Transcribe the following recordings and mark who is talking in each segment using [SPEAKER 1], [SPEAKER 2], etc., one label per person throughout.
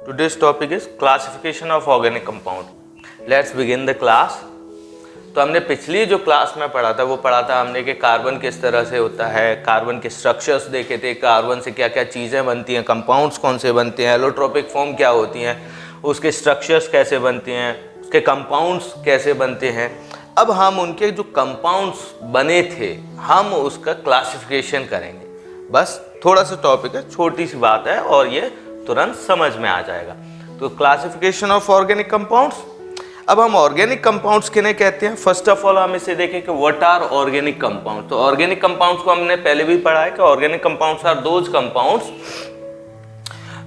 [SPEAKER 1] Today's topic is classification of organic compound. Let's begin the class. तो हमने पिछली जो क्लास में पढ़ा था वो पढ़ा था हमने कि कार्बन किस तरह से होता है, कार्बन के स्ट्रक्चर्स देखे थे, कार्बन से क्या क्या चीज़ें बनती हैं, कंपाउंड्स कौन से बनते हैं, एलोट्रोपिक फॉर्म क्या होती हैं, उसके स्ट्रक्चर्स कैसे बनते हैं, उसके कंपाउंड्स कैसे बनते हैं। अब हम उनके जो कंपाउंड्स बने थे हम उसका क्लासिफिकेशन करेंगे। बस थोड़ा सा टॉपिक है, छोटी सी बात है और ये तुरंत समझ में आ जाएगा। तो क्लासिफिकेशन ऑफ ऑर्गेनिक कंपाउंड्स। अब हम ऑर्गेनिक कंपाउंड्स किन्हें कहते हैं, फर्स्ट ऑफ ऑल हम इसे देखें कि व्हाट आर ऑर्गेनिक कंपाउंड। तो ऑर्गेनिक कंपाउंड्स को हमने पहले भी पढ़ा है कि organic compounds are those compounds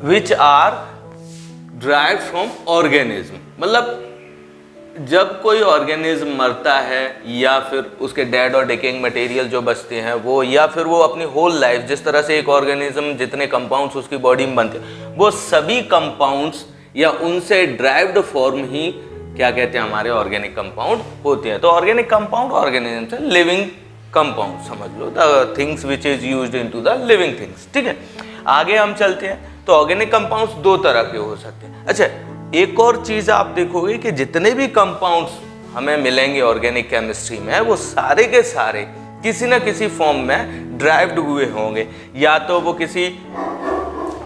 [SPEAKER 1] which are derived from organism. मतलब जब कोई ऑर्गेनिज्म मरता है या फिर उसके डेड और डिकेइंग मटेरियल जो बचते हैं वो, या फिर वो अपनी होल लाइफ, जिस तरह से एक ऑर्गेनिज्म जितने कंपाउंड्स उसकी बॉडी में बनते हैं वो सभी कंपाउंड्स या उनसे ड्राइव्ड फॉर्म ही क्या कहते हैं, हमारे ऑर्गेनिक कंपाउंड होते हैं। तो ऑर्गेनिक कंपाउंड ऑर्गेनिज्म से लिविंग कंपाउंड समझ लो, the things which is used into the living things. ठीक है, आगे हम चलते हैं। तो ऑर्गेनिक कंपाउंड्स दो तरह के हो सकते हैं। अच्छा, एक और चीज आप देखोगे कि जितने भी कंपाउंड्स हमें मिलेंगे ऑर्गेनिक केमिस्ट्री में वो सारे के सारे किसी न किसी फॉर्म में ड्राइव्ड हुए होंगे, या तो वो किसी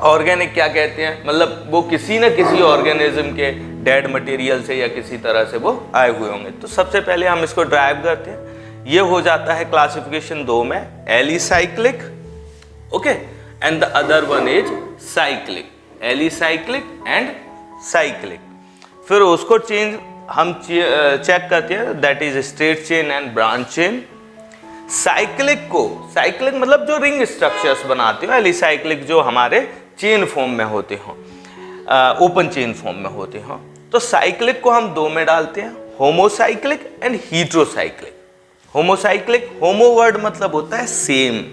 [SPEAKER 1] ऑर्गेनिक क्या कहते हैं, मतलब वो किसी न किसी ऑर्गेनिज्म के डेड मटेरियल से या किसी तरह से वो आए हुए होंगे। तो सबसे पहले हम इसको ड्राइव करते हैं। ये हो जाता है क्लासिफिकेशन दो में, alicyclic, okay, and the other one is cyclic, alicyclic and cyclic. फिर उसको चेंज हम चेक करते हैं, that is straight chain and branch chain. Cyclic को, साइक्लिक मतलब जो रिंग स्ट्रक्चर्स बनाते हो, एलिसाइक्लिक जो हमारे चेन फॉर्म में होते हो, ओपन चेन फॉर्म में होते हो। तो साइक्लिक को हम दो में डालते हैं, homocyclic and heterocyclic. Homocyclic, homo word मतलब होता है सेम,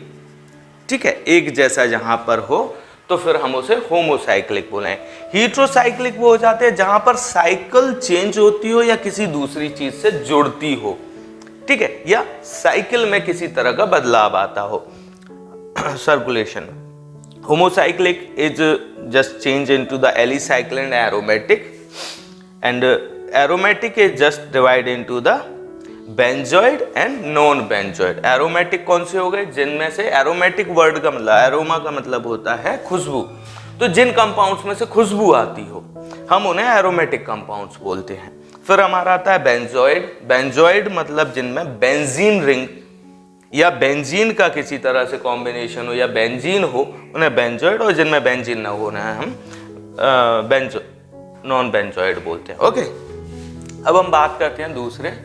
[SPEAKER 1] ठीक है, एक जैसा जहां पर हो तो फिर हम उसे होमोसाइक्लिक बोलें। हीट्रोसाइक्लिक वो हो जाते हैं जहां पर साइकिल चेंज होती हो या किसी दूसरी चीज से जुड़ती हो, ठीक है, या साइकिल में किसी तरह का बदलाव आता हो circulation. Homocyclic is just change into the alicyclic and aromatic, and aromatic is just divide into the benzoid and non benzoid. Aromatic कौन से हो गए, जिनमें से, एरोमेटिक वर्ड का मतलब, एरोमा का मतलब होता है खुशबू, तो जिन कंपाउंड्स में से खुशबू आती हो हम उन्हें एरोमेटिक कंपाउंड्स बोलते हैं। फिर हमारा आता है बेंजोइड। बेंजोइड मतलब जिनमें बेंजीन रिंग या बेंजीन का किसी तरह से कॉम्बिनेशन हो या बेंजीन हो उन्हें बेंजोइड, और जिनमें बेंजीन ना हो उन्हें हम नॉन बेंजोइड बोलते हैं। ओके, अब हम बात करते हैं दूसरे।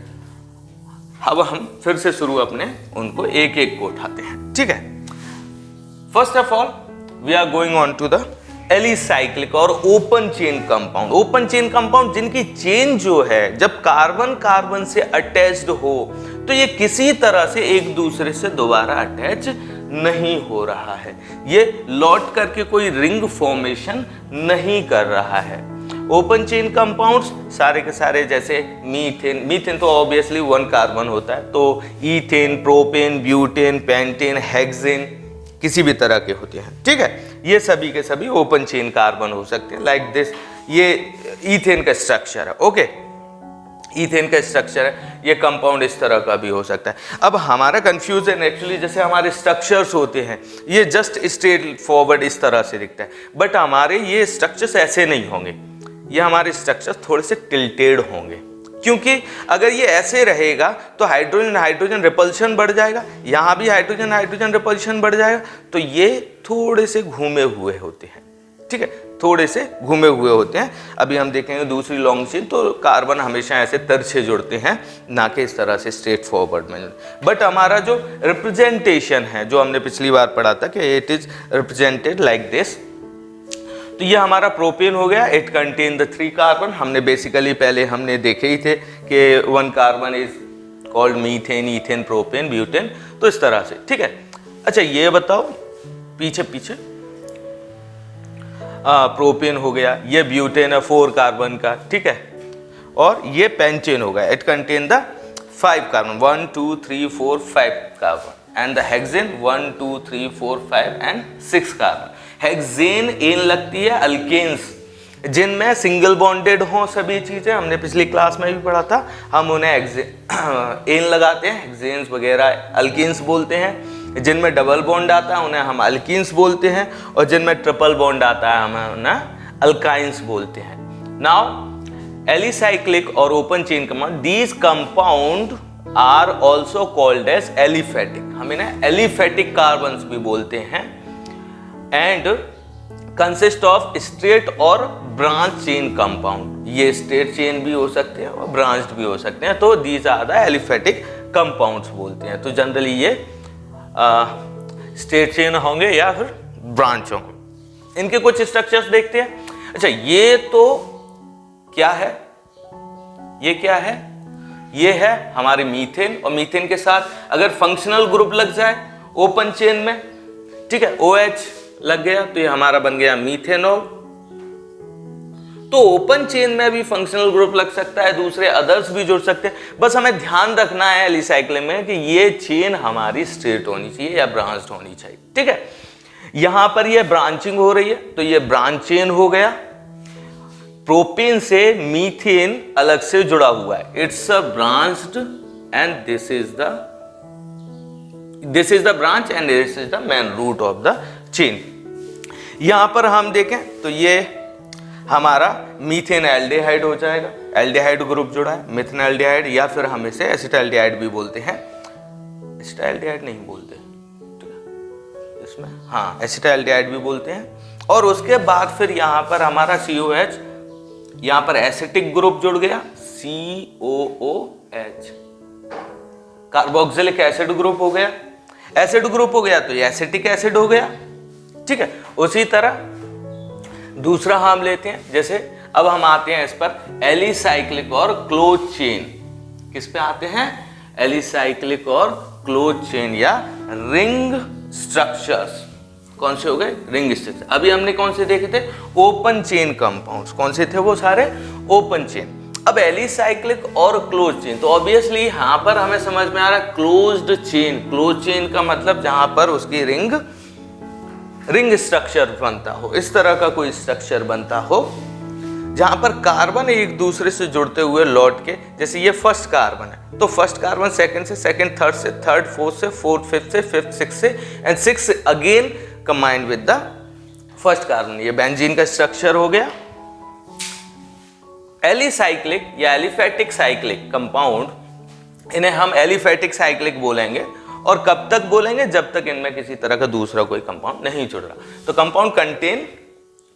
[SPEAKER 1] अब हम फिर से शुरू अपने उनको एक एक को उठाते हैं, ठीक है। First of all we are going on to the alicyclic और open chain compound. Open chain compound जिनकी चेन जो है जब कार्बन कार्बन से अटैच्ड हो तो ये किसी तरह से एक दूसरे से दोबारा अटैच नहीं हो रहा है, ये लौट करके कोई रिंग फॉर्मेशन नहीं कर रहा है। ओपन चेन कंपाउंड्स सारे के सारे, जैसे मीथेन, मीथेन तो ऑब्वियसली वन कार्बन होता है, तो ethane, propane, butane, pentane, hexane किसी भी तरह के होते हैं, ठीक है। ये सभी के सभी ओपन चेन कार्बन हो सकते हैं, लाइक दिस। ये ईथेन का स्ट्रक्चर है, ओके, ईथेन का स्ट्रक्चर है, ये कंपाउंड इस तरह का भी हो सकता है। अब हमारा कंफ्यूजन एक्चुअली, जैसे हमारे स्ट्रक्चर्स होते हैं ये जस्ट स्ट्रेट फॉरवर्ड इस तरह से दिखता है, बट हमारे ये स्ट्रक्चर्स ऐसे नहीं होंगे, ये हमारे स्ट्रक्चर्स थोड़े से टिल्टेड होंगे, क्योंकि अगर ये ऐसे रहेगा तो हाइड्रोजन हाइड्रोजन रिपल्शन बढ़ जाएगा, यहाँ भी हाइड्रोजन हाइड्रोजन रिपल्शन बढ़ जाएगा, तो ये थोड़े से घूमे हुए होते हैं, ठीक है, थोड़े से घूमे हुए होते हैं। अभी हम देखेंगे दूसरी लॉन्ग चेन, तो कार्बन हमेशा ऐसे तिरछे जुड़ते हैं, ना कि इस तरह से स्ट्रेट फॉरवर्ड में। बट हमारा जो रिप्रेजेंटेशन है, जो हमने पिछली बार पढ़ा था कि it is represented like this. तो ये हमारा प्रोपेन हो गया, इट कंटेन द 3 कार्बन। हमने बेसिकली पहले हमने देखे ही थे कि 1 carbon is called methane, ethane, propane, butane, तो इस तरह से, ठीक है। अच्छा, ये बताओ पीछे पीछे, प्रोपेन हो गया, ये ब्यूटेन है 4 कार्बन का, ठीक है, और ये पेंटेन हो गया, it contain the 5 carbon, 1 2 3 4 5 carbon, and the hexane 1 2 3 4 5 and 6 carbon. Hexane n लगती है अल्केन्स, जिनमें सिंगल बॉन्डेड हों सभी चीजें, हमने पिछली क्लास में भी पढ़ा था, हम उन्हें एन लगाते हैं, हेक्सेन्स वगैरह अल्कीन्स बोलते हैं। जिनमें डबल बॉन्ड आता है उन्हें हम अल्कीन्स बोलते हैं, और जिनमें ट्रिपल बॉन्ड आता है हम उन्हें अल्काइंस बोलते हैं। नाउ एलिसाइक्लिक और open chain compound, these compound are also called as aliphatic, हम इन्हें एलिफेटिक कार्बन्स भी बोलते हैं, एंड कंसिस्ट ऑफ स्ट्रेट और ब्रांच चेन कंपाउंड। ये स्ट्रेट चेन भी हो सकते हैं और ब्रांच्ड भी हो सकते हैं, तो these are the aliphatic compounds बोलते हैं। तो जनरली ये स्ट्रेट चेन होंगे या फिर ब्रांच होंगे। इनके कुछ स्ट्रक्चर्स देखते हैं। अच्छा, ये तो क्या है, ये क्या है, ये है हमारे मीथेन, और मीथेन के साथ अगर फंक्शनल ग्रुप लग जाए ओपन चेन में, ठीक है, OH लग गया तो ये हमारा बन गया मीथेनॉल। तो ओपन चेन में भी फंक्शनल ग्रुप लग सकता है, दूसरे अदर्स भी जुड़ सकते हैं। बस हमें ध्यान रखना है एलिसाइक्लिक में कि ये चेन हमारी स्ट्रेट होनी चाहिए या ब्रांच्ड होनी चाहिए, ठीक है। यहां पर ये ब्रांचिंग हो रही है तो ये ब्रांच चेन हो गया। प्रोपेन से मीथेन अलग से जुड़ा हुआ है, it's a branched and this is the branch and this is the main root of the chain. यहां पर हम देखें तो ये हमारा मीथेन एल्डिहाइड हो जाएगा, एल्डिहाइड ग्रुप जुड़ा है, मिथेनएल्डिहाइड, या फिर हम इसे एसिटाल्डिहाइड भी बोलते हैं। एसिटाल्डिहाइड नहीं बोलते इसमें, हाँ एसिटाल्डिहाइड भी बोलते हैं। और उसके बाद फिर यहां पर हमारा COH, यहां पर एसिटिक ग्रुप जुड़ गया COOH, कार्बोक्सिलिक एसिड ग्रुप हो गया। एसिड ग्रुप हो गया तो ये एसिटिक एसिड हो गया, ठीक है। उसी तरह दूसरा हम लेते हैं, जैसे अब हम आते हैं इस पर एलिसाइक्लिक और क्लोज चेन। किस पे आते हैं? एलिसाइक्लिक और क्लोज चेन या रिंग स्ट्रक्चर्स। कौन से हो गए? Ring structure. अभी हमने कौन से देखे थे? Open chain compounds. कौन से थे वो सारे? Open chain. अब एलिसाइक्लिक और क्लोज चेन, तो ऑब्वियसली यहां पर हमें समझ में आ रहा है क्लोज्ड चेन। क्लोज चेन का मतलब जहां पर उसकी रिंग स्ट्रक्चर बनता हो, इस तरह का कोई स्ट्रक्चर बनता हो जहां पर कार्बन एक दूसरे से जुड़ते हुए लौट के, जैसे ये फर्स्ट कार्बन है तो फर्स्ट कार्बन सेकंड से, सेकंड थर्ड से, थर्ड फोर्थ से, फोर्थ फिफ्थ से, फिफ्थ सिक्स से, and six again combined with the first carbon. ये बेंजीन का स्ट्रक्चर हो गया। एलिसाइक्लिक या एलिफेटिक साइक्लिक कंपाउंड, इन्हें हम एलिफेटिक साइक्लिक बोलेंगे। और कब तक बोलेंगे? जब तक इनमें किसी तरह का दूसरा कोई कंपाउंड नहीं जुड़ रहा। तो कंपाउंड कंटेन,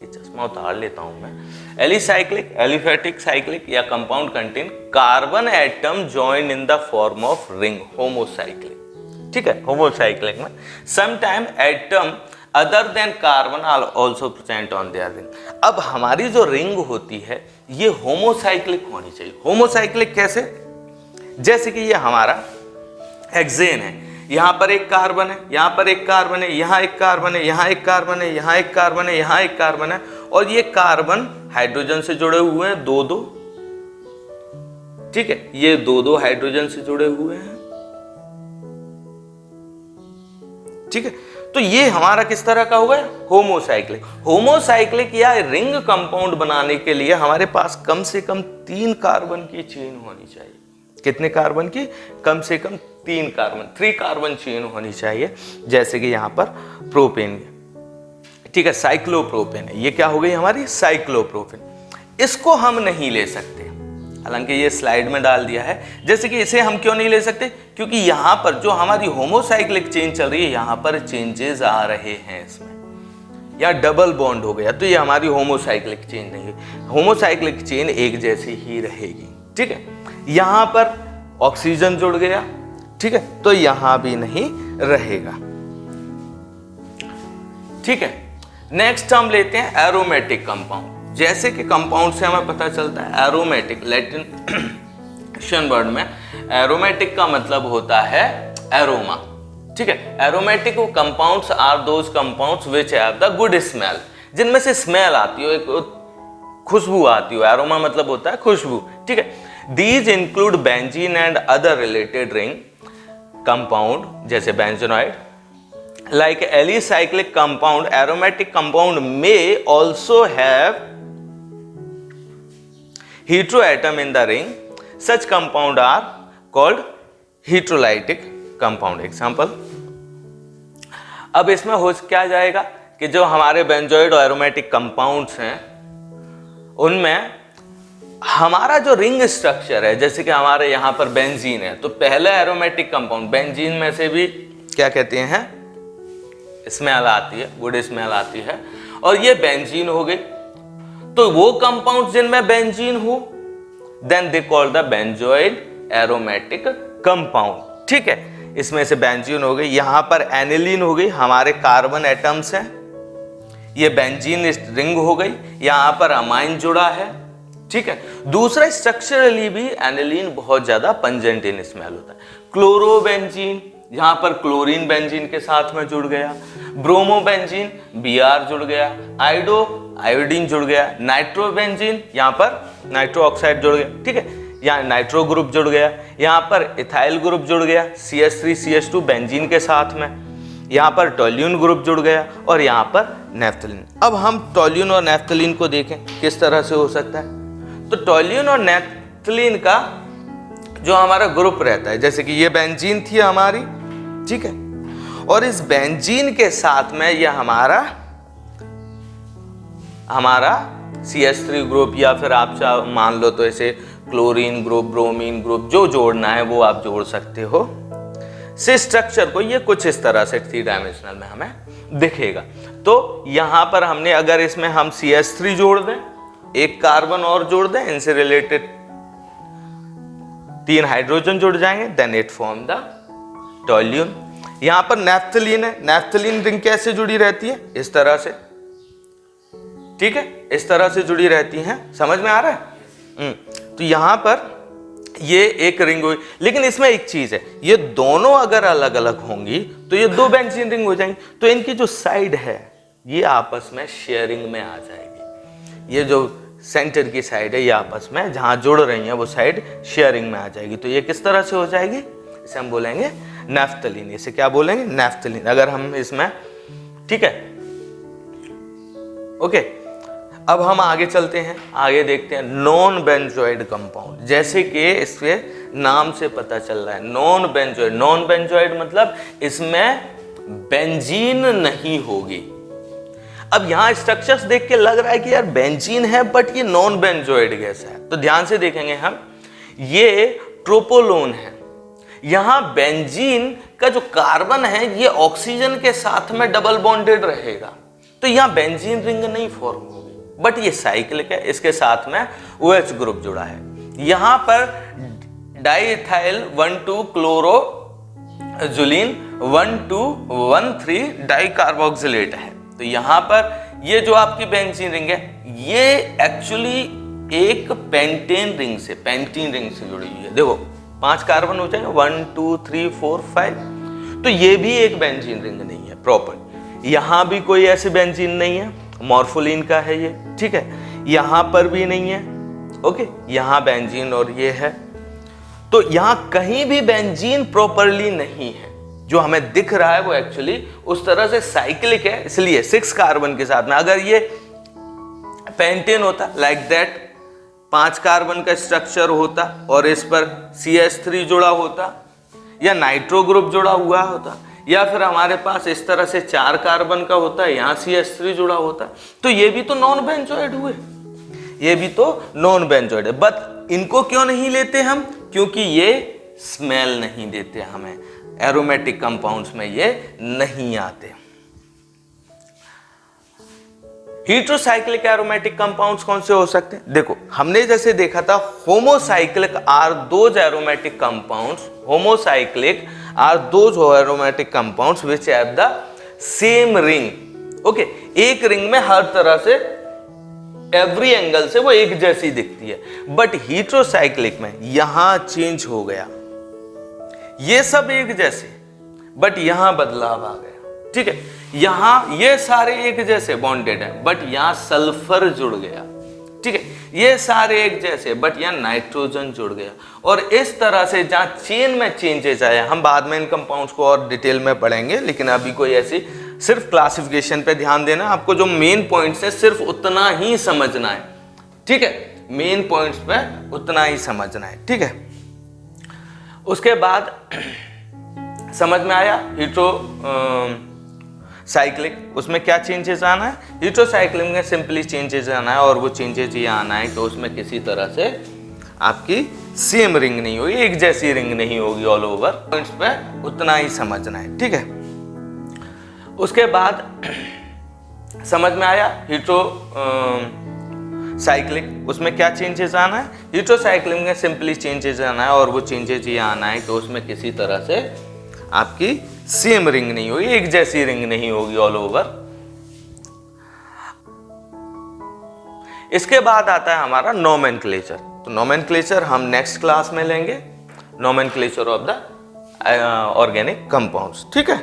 [SPEAKER 1] ये चश्मा उतार लेता हूं मैं, एलिसाइक्लिक, एलिफेटिक साइक्लिक या compound contain carbon atom joined in the form of ring, homocyclic. ठीक है, होमोसाइक्लिक में sometime atom other than carbon are also present on their ring. अब हमारी जो रिंग होती है ये होमोसाइक्लिक होनी चाहिए। होमोसाइक्लिक कैसे? जैसे कि ये हमारा हेक्सेन है, यहां पर एक कार्बन है, यहां पर एक कार्बन है, यहां एक कार्बन है, यहां एक कार्बन है, यहां एक कार्बन है, यहां एक कार्बन है, और ये कार्बन हाइड्रोजन से जुड़े हुए हैं दो दो। ठीक है, ये दो दो हाइड्रोजन से जुड़े हुए हैं। ठीक है, तो ये हमारा किस तरह का होगा? होमोसाइक्लिक। होमोसाइक्लिक या रिंग कंपाउंड बनाने के लिए हमारे पास कम से कम 3 कार्बन की चेन होनी चाहिए। कितने कार्बन की? कम से कम 3 कार्बन, 3 कार्बन चेन होनी चाहिए। जैसे कि यहां पर प्रोपेन, ठीक है, साइक्लोप्रोपेन है। ये क्या हो गई हमारी? साइक्लोप्रोपेन। इसको हम नहीं ले सकते, हालांकि ये स्लाइड में डाल दिया है। जैसे कि इसे हम क्यों नहीं ले सकते? क्योंकि यहां पर जो हमारी होमोसाइक्लिक चेन चल रही है, यहां पर चेंजेस आ रहे हैं इसमें, या डबल बॉन्ड हो गया, तो ये हमारी होमोसाइक्लिक चेन नहीं है। होमोसाइक्लिक चेन एक जैसी ही रहेगी। ठीक है, यहां पर ऑक्सीजन जुड़ गया, ठीक है, तो यहां भी नहीं रहेगा। ठीक है, नेक्स्ट हम लेते हैं एरोमेटिक कंपाउंड। जैसे कि कंपाउंड से हमें पता चलता है एरोमेटिक, लैटिन वर्ड में एरोमेटिक का मतलब होता है एरोमा। ठीक है, aromatic compounds are those compounds which have the good smell, जिनमें से स्मेल आती हो, एक खुशबू आती हो। एरोमा मतलब होता है खुशबू। ठीक है, these include benzene and other related ring compound, जैसे benzenoid. Like alicyclic compound, aromatic compound may also have heteroatom in the ring, such compound are called heterolytic compound. Example, अब इसमें हो क्या जाएगा कि जो हमारे बेंजोइड और एरोमेटिक कंपाउंड्स हैं उनमें हमारा जो रिंग स्ट्रक्चर है, जैसे कि हमारे यहाँ पर बेंजीन है, तो पहला एरोमेटिक कंपाउंड बेंजीन में से भी क्या कहते हैं, स्मेल आती है, गुड स्मेल आती है, और ये बेंजीन हो गई। तो वो कंपाउंड जिनमें बेंजीन हो then they call the benzoid aromatic compound. ठीक है, इसमें से बेंजीन हो गई, यहां पर एनिलीन हो गई, हमारे कार्बन एटम्स हैं, ये बेंजीन रिंग हो गई, यहां पर अमाइन जुड़ा है। ठीक है, दूसरा स्ट्रक्चरली भी एनिलीन बहुत ज्यादा पंजेंट इन स्मेल होता है। क्लोरोबेंजीन, यहां पर क्लोरीन बेंजीन के साथ में जुड़ गया, ब्रोमोबेंजीन Br जुड़ गया, आयोडीन जुड़ गया, नाइट्रोबेंजीन यहाँ पर नाइट्रो ऑक्साइड जुड़ गया। ठीक है, यहाँ नाइट्रो ग्रुप जुड़ गया, यहाँ पर इथाइल ग्रुप जुड़ गया CH3 CH2 बेंजीन के साथ में, यहाँ पर टोल्यून ग्रुप जुड़ गया, और यहाँ पर नेफ्थलीन। अब हम टोल्यून और नेफ्थलीन को देखें किस तरह से हो सकता है। तो टोल्यून और नेफ्थलीन का जो हमारा ग्रुप रहता है, जैसे कि ये बेंजीन थी हमारी, ठीक है, और इस बेंजीन के साथ में ये हमारा CH3 ग्रुप, या फिर आप मान लो तो ऐसे क्लोरीन ग्रुप, ब्रोमीन ग्रुप, जो जोड़ना है वो आप जोड़ सकते हो। से स्ट्रक्चर को ये कुछ इस तरह से 3 डायमेंशनल में हमें दिखेगा। तो यहां पर हमने अगर इसमें हम CH3 जोड़ दें, एक कार्बन और जोड़ दें, इनसे रिलेटेड 3 हाइड्रोजन जुड़ जाएंगे, then it form the toluene. यहां पर नेफ्थलीन है, नेफ्थलीन रिंग कैसे जुड़ी रहती है, इस तरह से। ठीक है, इस तरह से जुड़ी रहती हैं, समझ में आ रहा है। तो यहां पर ये एक रिंग हुई, लेकिन इसमें एक चीज है, ये दोनों अगर अलग अलग होंगी तो ये 2 बेंजीन रिंग हो जाएंगी, तो इनकी जो साइड है ये आपस में शेयरिंग में आ जाएगी। ये जो सेंटर की साइड है ये आपस में जहां जुड़ रही है वो साइड शेयरिंग में आ जाएगी। तो ये किस तरह से हो जाएगी, इसे हम बोलेंगे नेफ्थलीन। इसे क्या बोलेंगे, नेफ्थलीन। अगर हम इसमें, ठीक है, ओके। अब हम आगे चलते हैं, आगे देखते हैं नॉन बेंजोइड कंपाउंड। जैसे कि इसके नाम से पता चल रहा है नॉन बेंजोइड। नॉन बेंजोइड मतलब इसमें बेंजीन नहीं होगी। अब यहां स्ट्रक्चर्स देख के लग रहा है कि यार बेंजीन है बट ये नॉन बेंजोइड गैस है, तो ध्यान से देखेंगे हम, ये ट्रोपोलोन है। यहां बेंजीन का जो कार्बन है ये ऑक्सीजन के साथ में डबल बॉन्डेड रहेगा, तो यहां बेंजीन रिंग नहीं फॉर्म होगी, बट ये साइक्लिक है, इसके साथ में OH ग्रुप जुड़ा है। यहां पर डाइइथाइल 1,2 क्लोरोजुलिन 1,2,1,3 डाइकार्बोक्सिलेट है। तो यहां पर ये जो आपकी बेंजीन रिंग है ये एक्चुअली एक पेंटेन रिंग से जुड़ी हुई है। देखो 5 कार्बन हो जाएंगे, 1 2 3 4 5, तो ये भी एक बेंजीन रिंग नहीं है प्रॉपर। यहां भी कोई ऐसे बेंजीन नहीं है, मॉर्फोलिन का है ये, ठीक है, यहां पर भी नहीं है, ओके, यहां बेंजीन और ये है। तो यहां कहीं भी बेंजीन प्रॉपरली नहीं है, जो हमें दिख रहा है वो एक्चुअली उस तरह से साइक्लिक है, इसलिए 6 कार्बन के साथ में। अगर ये पेंटेन होता लाइक दैट, 5 कार्बन का स्ट्रक्चर होता और इस पर CH3 जुड़ा होता या नाइट्रो ग्रुप जुड़ा हुआ होता, या फिर हमारे पास इस तरह से 4 कार्बन का होता है, यहां CH3 जुड़ा होता, तो ये भी तो नॉन बेंजोइड हुए, ये भी तो नॉन बेंजोइड है। बट इनको क्यों नहीं लेते हम, क्योंकि ये स्मेल नहीं देते हमें, एरोमेटिक कंपाउंड्स में ये नहीं आते। हीट्रोसाइक्लिक एरोमेटिक कंपाउंड्स कौन से हो सकते हैं? देखो हमने जैसे देखा था homocyclic are those aromatic compounds, homocyclic are those aromatic compounds which have the same ring. Okay, एक रिंग में हर तरह से एवरी एंगल से वो एक जैसी दिखती है, बट हीट्रोसाइक्लिक में यहां चेंज हो गया, ये सब एक जैसे, बट यहां बदलाव आ गया, ठीक है, यहां ये सारे एक जैसे बॉन्डेड है, बट यहां सल्फर जुड़ गया, ठीक है, ये सारे एक जैसे बट यहां नाइट्रोजन जुड़ गया, और इस तरह से जहां चेन में चेंजेस आए, हम बाद में इन कंपाउंड्स को और डिटेल में पढ़ेंगे, लेकिन अभी कोई ऐसी सिर्फ क्लासिफिकेशन पे ध्यान देना, आपको जो मेन पॉइंट्स है सिर्फ उतना ही समझना है, ठीक है। मेन पॉइंट्स पे उतना ही समझना है, ठीक है। उसके बाद समझ में आया हीट्रो साइक्लिक, उसमें क्या चेंजेस आना है। हीट्रोसाइक्लिक में सिंपली चेंजेस आना है, और वो चेंजेस ये आना है कि उसमें किसी तरह से आपकी सेम रिंग नहीं होगी, एक जैसी रिंग नहीं होगी ऑल ओवर, पॉइंट्स पे उतना ही समझना है, ठीक है। उसके बाद समझ में आया हीट्रो साइक्लिक, उसमें क्या चेंजेस आना है। हीट्रोसाइक्लिक में सिंपली चेंजेस आना है, और वो चेंजेस ये आना है कि उसमें किसी तरह से आपकी सेम रिंग नहीं होगी, एक जैसी रिंग नहीं होगी ऑल ओवर। इसके बाद आता है हमारा नोमेनक्लेचर। तो नोमेनक्लेचर हम नेक्स्ट क्लास में लेंगे, nomenclature of the organic compounds, ठीक है।